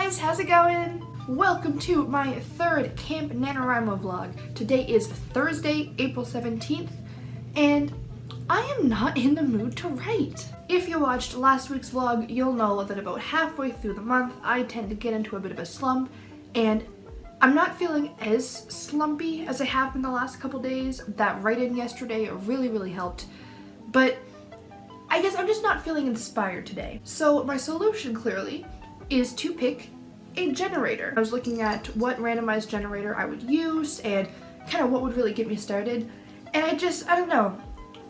guys, how's it going? Welcome to my third Camp Nanowrimo vlog. Today is Thursday, April 17th, and I am not in the mood to write. If you watched last week's vlog, you'll know that about halfway through the month, I tend to get into a bit of a slump, and I'm not feeling as slumpy as I have been the last couple days. That write-in yesterday really helped, but I guess I'm just not feeling inspired today. So my solution, clearly, is to pick a generator. I was looking at what randomized generator I would use and kind of what would really get me started, and I don't know,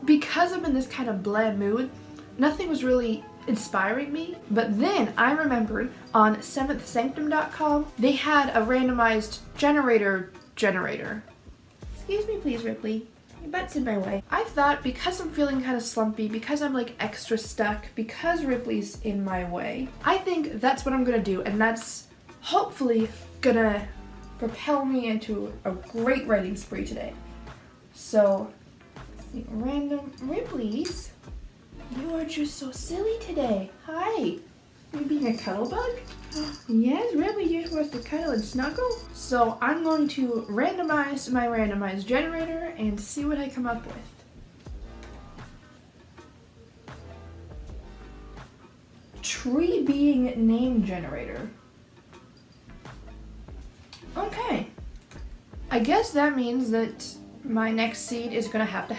because I'm in this kind of bland mood, nothing was really inspiring me. But then I remembered on 7thsanctum.com they had a randomized generator. Excuse me please, Ripley. Your butt's in my way. I thought because I'm feeling kind of slumpy, because I'm like extra stuck, because Ripley's in my way, I think that's what I'm gonna do, and that's hopefully gonna propel me into a great writing spree today. So, random Ripley's, you are just so silly today. Hi. Are you being a cuddle bug? Yes, Ripley, you're supposed to cuddle and snuggle. So I'm going to randomize my randomized generator and see what I come up with. Tree being name generator. Okay. I guess that means that my next seed is going to have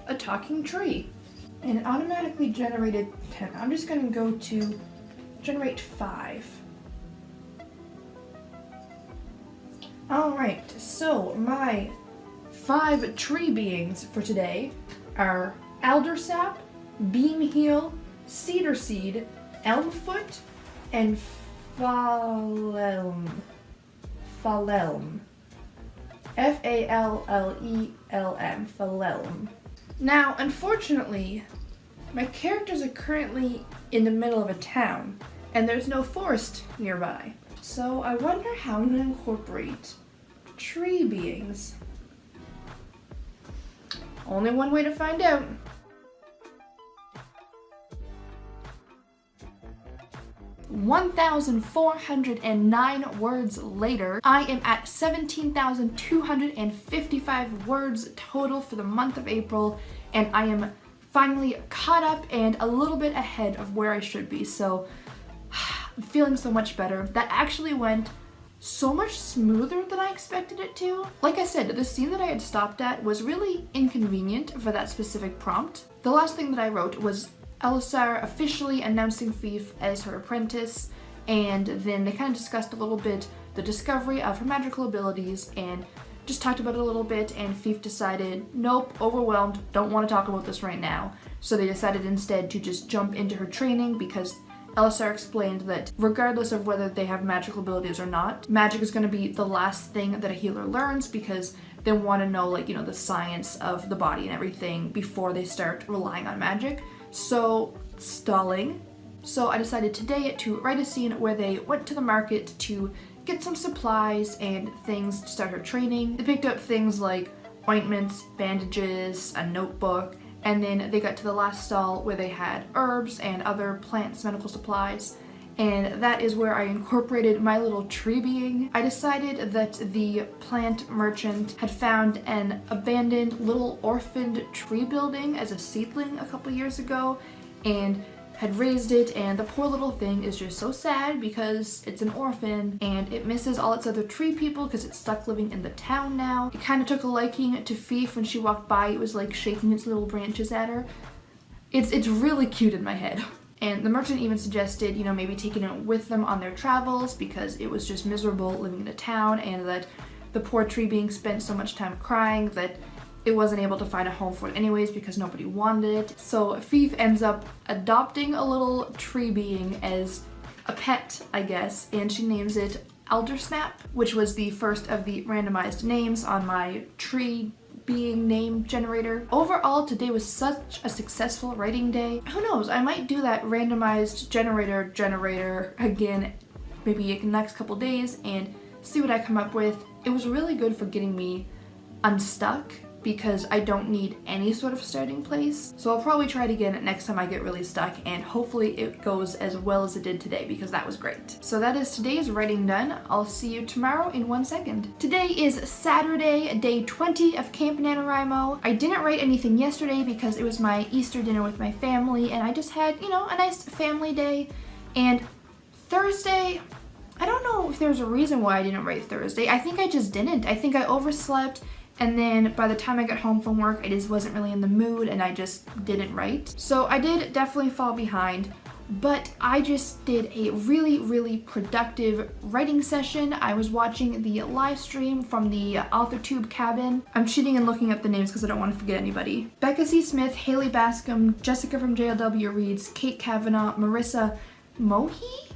a talking tree. And it automatically generated 10. I'm just going to go to generate 5. Alright, so my 5 tree beings for today are Aldersap, Beamheel, Cedar Seed, Elmfoot, and Falelm. F-A-L-L-E-L-M. Falelm. Now, unfortunately, my characters are currently in the middle of a town, and there's no forest nearby. So I wonder how I'm going to incorporate tree beings. Only one way to find out. (1,409) words later, I am at 17,255 words total for the month of April, and I am finally caught up and a little bit ahead of where I should be, so I'm feeling so much better. That actually went so much smoother than I expected it to. Like I said, the scene that I had stopped at was really inconvenient for that specific prompt. The last thing that I wrote was Elisar officially announcing Fief as her apprentice, and then they kind of discussed a little bit the discovery of her magical abilities and just talked about it a little bit, and Fief decided, nope, overwhelmed, don't want to talk about this right now. So they decided instead to just jump into her training, because Elisar explained that regardless of whether they have magical abilities or not, magic is going to be the last thing that a healer learns, because they want to know, like, you know, the science of the body and everything before they start relying on magic. So, stalling. So I decided today to write a scene where they went to the market to get some supplies and things to start her training. They picked up things like ointments, bandages, a notebook, and then they got to the last stall where they had herbs and other plants, medical supplies, and that is where I incorporated my little tree being. I decided that the plant merchant had found an abandoned little orphaned tree building as a seedling a couple years ago and had raised it, and the poor little thing is just so sad because it's an orphan and it misses all its other tree people because it's stuck living in the town now. It kind of took a liking to Fief. When she walked by, it was like shaking its little branches at her. It's really cute in my head. And the merchant even suggested, you know, maybe taking it with them on their travels because it was just miserable living in a town, and that the poor tree being spent so much time crying that it wasn't able to find a home for it anyways because nobody wanted it. So Fief ends up adopting a little tree being as a pet, I guess, and she names it Aldersnap, which was the first of the randomized names on my tree being name generator. Overall, today was such a successful writing day. Who knows, I might do that randomized generator again maybe in the next couple days and see what I come up with. It was really good for getting me unstuck because I don't need any sort of starting place. So I'll probably try it again next time I get really stuck, and hopefully it goes as well as it did today, because that was great. So that is today's writing done. I'll see you tomorrow in 1 second. Today is Saturday, day 20 of Camp Nanowrimo. I didn't write anything yesterday because it was my Easter dinner with my family, and I just had, you know, a nice family day. And Thursday, I don't know if there's a reason why I didn't write Thursday. I think I just didn't. I think I overslept, and then by the time I got home from work, I just wasn't really in the mood and I just didn't write. So I did definitely fall behind, but I just did a really productive writing session. I was watching the live stream from the AuthorTube cabin. I'm cheating and looking up the names because I don't want to forget anybody. Becca C. Smith, Haley Bascom, Jessica from JLW Reads, Kate Kavanaugh, Marissa Mohi,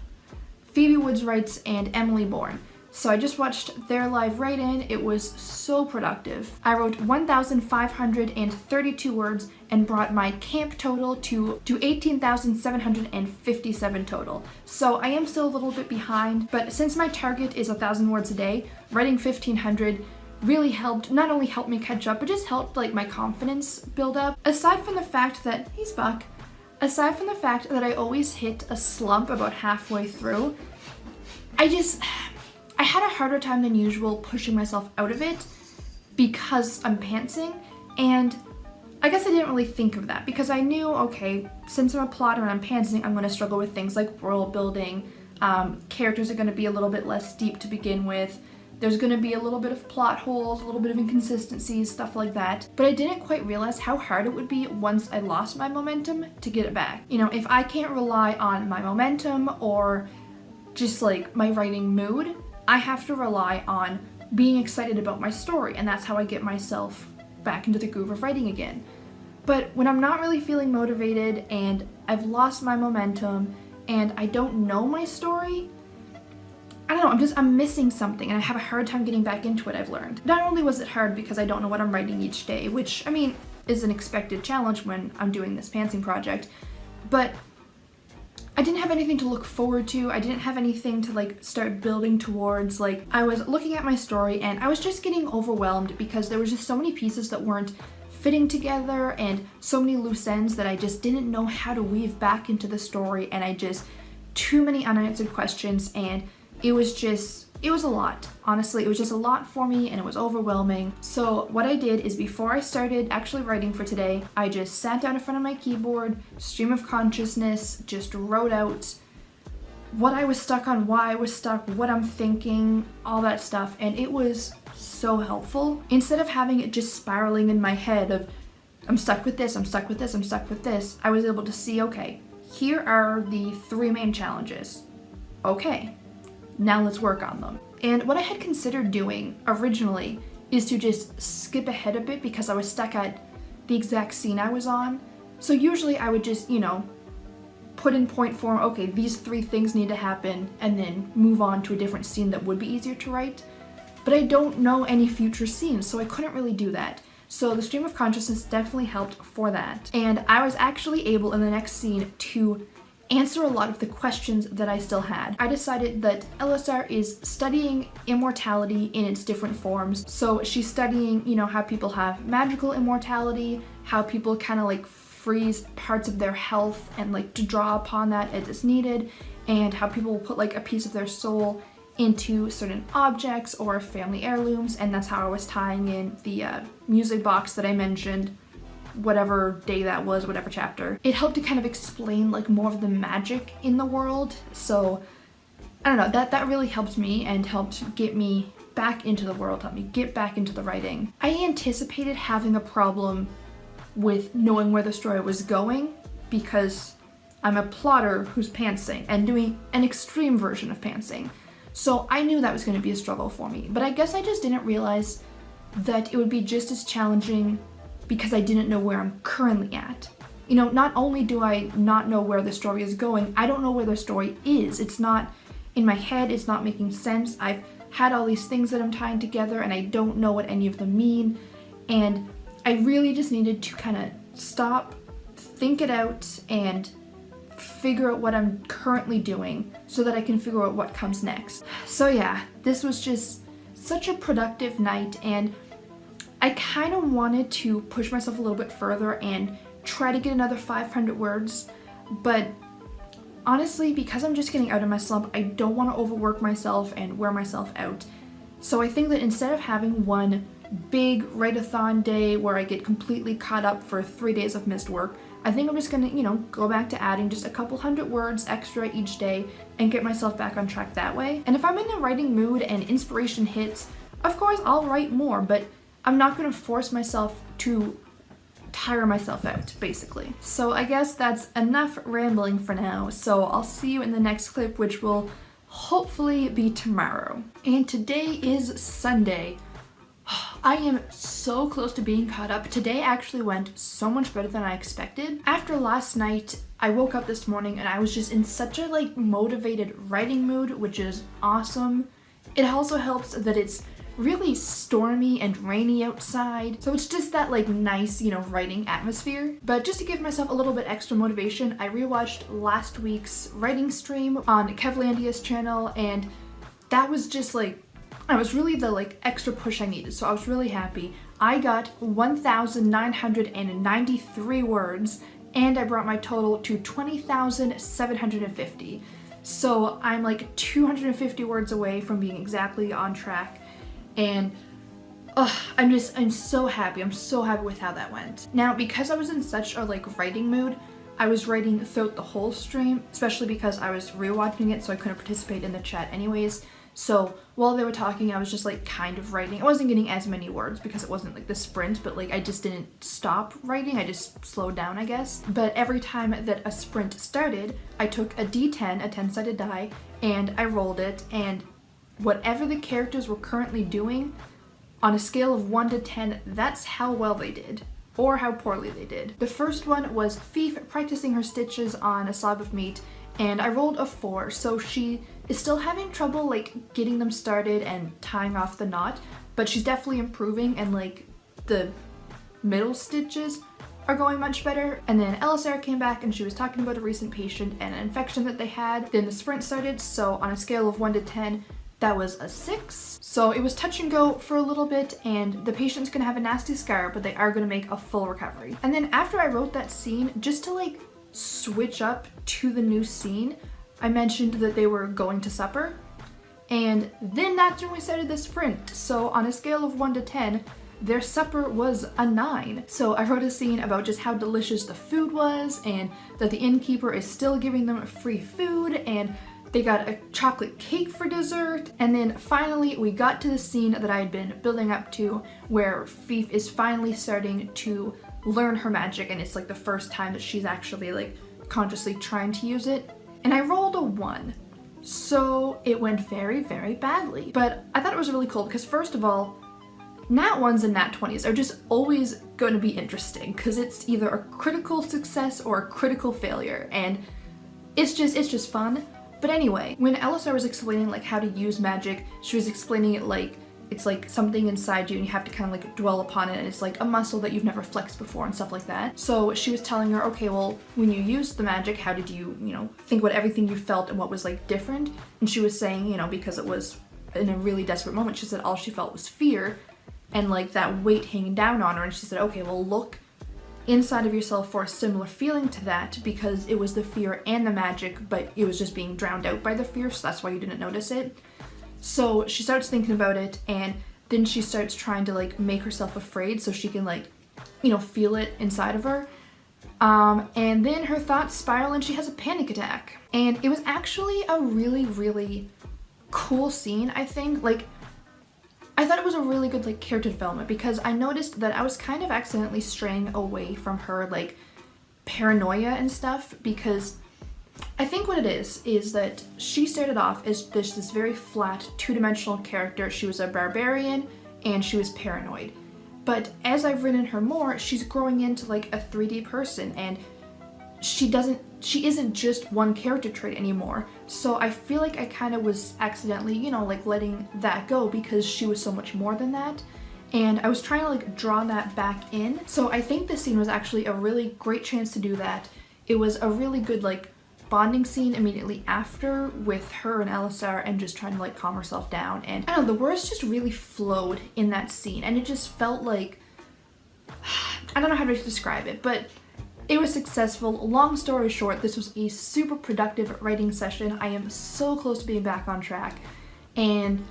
Phoebe Woods Writes, and Emily Bourne. So I just watched their live write-in. It was so productive. I wrote 1,532 words and brought my camp total to 18,757 total. So I am still a little bit behind, but since my target is 1,000 words a day, writing 1,500 really helped, not only helped me catch up, but just helped like my confidence build up. Aside from the fact that, he's Buck, aside from the fact that I always hit a slump about halfway through, I had a harder time than usual pushing myself out of it because I'm pantsing, and I guess I didn't really think of that because I knew, okay, since I'm a plotter and I'm pantsing, I'm going to struggle with things like world building. Characters are going to be a little bit less deep to begin with. There's going to be a little bit of plot holes, a little bit of inconsistencies, stuff like that. But I didn't quite realize how hard it would be once I lost my momentum to get it back. You know, if I can't rely on my momentum or just like my writing mood, I have to rely on being excited about my story, and that's how I get myself back into the groove of writing again. But when I'm not really feeling motivated and I've lost my momentum and I don't know my story, I don't know, I'm missing something, and I have a hard time getting back into it, I've learned. Not only was it hard because I don't know what I'm writing each day, which, I mean, is an expected challenge when I'm doing this pantsing project, but I didn't have anything to look forward to. I didn't have anything to like start building towards. Like, I was looking at my story and I was just getting overwhelmed because there was just so many pieces that weren't fitting together and so many loose ends that I just didn't know how to weave back into the story, and too many unanswered questions, and it was a lot. Honestly, it was just a lot for me and it was overwhelming. So what I did is, before I started actually writing for today, I just sat down in front of my keyboard, stream of consciousness, just wrote out what I was stuck on, why I was stuck, what I'm thinking, all that stuff, and it was so helpful. Instead of having it just spiraling in my head of, I'm stuck with this, I'm stuck with this, I'm stuck with this, I was able to see, okay, here are the 3 main challenges. Okay, now let's work on them. And what I had considered doing originally is to just skip ahead a bit because I was stuck at the exact scene I was on. So usually I would just, you know, put in point form, okay, these 3 things need to happen, and then move on to a different scene that would be easier to write. But I don't know any future scenes, so I couldn't really do that. So the stream of consciousness definitely helped for that. And I was actually able in the next scene to answer a lot of the questions that I still had. I decided that LSR is studying immortality in its different forms. So she's studying, you know, how people have magical immortality, how people kind of like freeze parts of their health and like to draw upon that as it's needed, and how people will put like a piece of their soul into certain objects or family heirlooms, and that's how I was tying in the music box that I mentioned, whatever day that was, whatever chapter. It helped to kind of explain like more of the magic in the world. So I don't know, that really helped me and helped get me back into the world, helped me get back into the writing. I anticipated having a problem with knowing where the story was going because I'm a plotter who's pantsing and doing an extreme version of pantsing. So I knew that was going to be a struggle for me, but I guess I just didn't realize that it would be just as challenging because I didn't know where I'm currently at. You know, not only do I not know where the story is going, I don't know where the story is. It's not in my head, it's not making sense. I've had all these things that I'm tying together and I don't know what any of them mean. And I really just needed to kind of stop, think it out, and figure out what I'm currently doing so that I can figure out what comes next. So yeah, this was just such a productive night, and I kind of wanted to push myself a little bit further and try to get another 500 words, but honestly, because I'm just getting out of my slump, I don't want to overwork myself and wear myself out. So I think that instead of having one big write-a-thon day where I get completely caught up for 3 days of missed work, I think I'm just gonna, go back to adding just a couple hundred words extra each day and get myself back on track that way. And if I'm in a writing mood and inspiration hits, of course I'll write more, but I'm not gonna force myself to tire myself out, basically. So I guess that's enough rambling for now. So I'll see you in the next clip, which will hopefully be tomorrow. And today is Sunday. I am so close to being caught up. Today actually went so much better than I expected. After last night, I woke up this morning and I was just in such a motivated writing mood, which is awesome. It also helps that it's really stormy and rainy outside, so it's just that nice, writing atmosphere. But just to give myself a little bit extra motivation, I rewatched last week's writing stream on Kevlandia's channel, and that was just I was really the extra push I needed, so I was really happy. I got 1,993 words, and I brought my total to 20,750. So I'm 250 words away from being exactly on track, and I'm so happy. I'm so happy with how that went. Now, because I was in such a writing mood, I was writing throughout the whole stream, especially because I was rewatching it, so I couldn't participate in the chat anyways. So while they were talking, I was just kind of writing. I wasn't getting as many words because it wasn't the sprint, but I just didn't stop writing. I just slowed down, I guess. But every time that a sprint started, I took a D10, a 10-sided die, and I rolled it, and whatever the characters were currently doing, on a scale of 1 to 10, that's how well they did, or how poorly they did. The first one was Fief practicing her stitches on a slab of meat, and I rolled a 4, so she is still having trouble getting them started and tying off the knot, but she's definitely improving, and the middle stitches are going much better. And then Elisara came back and she was talking about a recent patient and an infection that they had. Then the sprint started, so on a scale of 1 to 10, that was a 6. So it was touch and go for a little bit, and the patient's gonna have a nasty scar, but they are gonna make a full recovery. And then after I wrote that scene, just to switch up to the new scene, I mentioned that they were going to supper, and then that's when we started the sprint. So on a scale of 1 to 10, their supper was a 9. So I wrote a scene about just how delicious the food was, and that the innkeeper is still giving them free food, and they got a chocolate cake for dessert. And then finally we got to the scene that I had been building up to, where Fief is finally starting to learn her magic, and it's the first time that she's actually consciously trying to use it. And I rolled a 1. So it went very, very badly. But I thought it was really cool because, first of all, Nat 1s and Nat 20s are just always going to be interesting because it's either a critical success or a critical failure, and it's just fun. But anyway, when Elisara was explaining how to use magic, she was explaining it it's something inside you and you have to kind of dwell upon it, and it's a muscle that you've never flexed before and stuff like that. So she was telling her, okay, well, when you used the magic, how did you, think about everything you felt and what was different? And she was saying, because it was in a really desperate moment, she said all she felt was fear and that weight hanging down on her. And she said, okay, well, look inside of yourself for a similar feeling to that, because it was the fear and the magic, but it was just being drowned out by the fear, so that's why you didn't notice it. So she starts thinking about it, and then she starts trying to make herself afraid so she can feel it inside of her. And then her thoughts spiral and she has a panic attack. And it was actually a really, really cool scene, I think. I thought it was a really good character development, because I noticed that I was kind of accidentally straying away from her paranoia and stuff, because I think what it is that she started off as this very flat, two-dimensional character. She was a barbarian and she was paranoid. But as I've written her more, she's growing into a 3D person, and she isn't just one character trait anymore. So I feel I kind of was accidentally, letting that go, because she was so much more than that. And I was trying to draw that back in. So I think this scene was actually a really great chance to do that. It was a really good bonding scene immediately after with her and Elisar and just trying to like calm herself down. And I don't know, the words just really flowed in that scene, and it just felt like, I don't know how to describe it, but it was successful. Long story short, this was a super productive writing session. I am so close to being back on track. And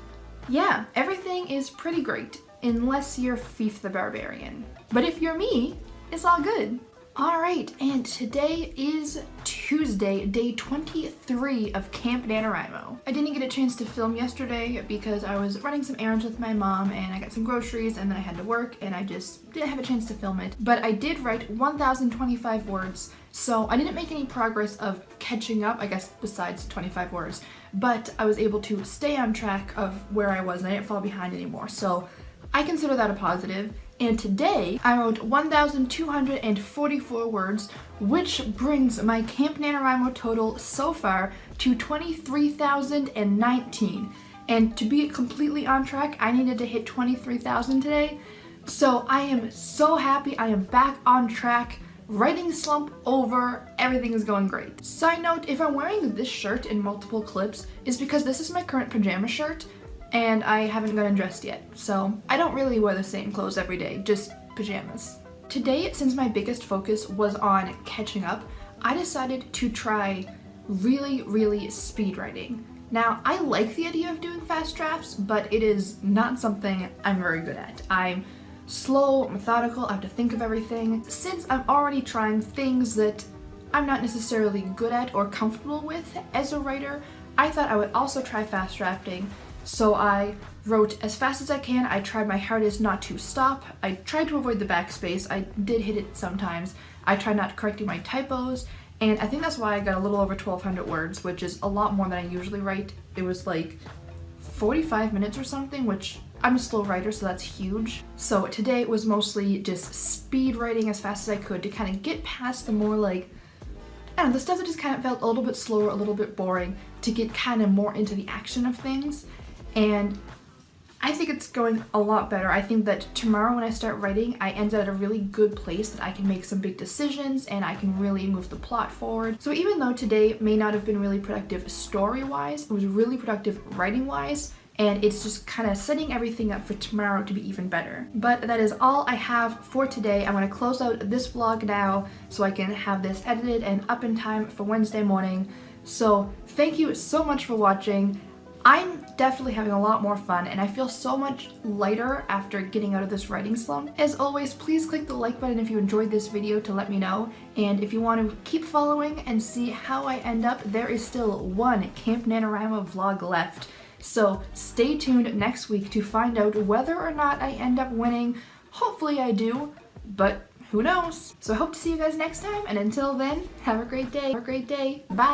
yeah, everything is pretty great, unless you're Fief the Barbarian. But if you're me, it's all good. Alright, and today is Tuesday, day 23 of Camp Nanowrimo. I didn't get a chance to film yesterday because I was running some errands with my mom and I got some groceries and then I had to work and I just didn't have a chance to film it. But I did write 1,025 words, so I didn't make any progress of catching up, I guess besides 25 words, but I was able to stay on track of where I was and I didn't fall behind anymore, so I consider that a positive. And today I wrote 1,244 words, which brings my Camp Nanowrimo total so far to 23,019. And to be completely on track, I needed to hit 23,000 today. So I am so happy I am back on track. Writing slump over, everything is going great. Side note, if I'm wearing this shirt in multiple clips, is because this is my current pajama shirt. And I haven't gotten dressed yet, so I don't really wear the same clothes every day, just pajamas. Today, since my biggest focus was on catching up, I decided to try really speed writing. Now, I like the idea of doing fast drafts, but it is not something I'm very good at. I'm slow, methodical, I have to think of everything. Since I'm already trying things that I'm not necessarily good at or comfortable with as a writer, I thought I would also try fast drafting. So I wrote as fast as I can. I tried my hardest not to stop. I tried to avoid the backspace. I did hit it sometimes. I tried not correcting my typos, and I think that's why I got a little over 1,200 words, which is a lot more than I usually write. It was like 45 minutes or something, which I'm a slow writer, so that's huge. So today it was mostly just speed writing as fast as I could to kind of get past the more like, I don't know, the stuff that just kind of felt a little bit slower, a little bit boring, to get kind of more into the action of things. And I think it's going a lot better. I think that tomorrow when I start writing, I end at a really good place that I can make some big decisions and I can really move the plot forward. So even though today may not have been really productive story-wise, it was really productive writing-wise, and it's just kind of setting everything up for tomorrow to be even better. But that is all I have for today. I'm going to close out this vlog now so I can have this edited and up in time for Wednesday morning. So thank you so much for watching. I'm definitely having a lot more fun and I feel so much lighter after getting out of this writing slump. As always, please click the like button if you enjoyed this video to let me know. And if you want to keep following and see how I end up, there is still one Camp Nanowrimo vlog left. So stay tuned next week to find out whether or not I end up winning. Hopefully I do, but who knows? So I hope to see you guys next time, and until then, have a great day. Bye!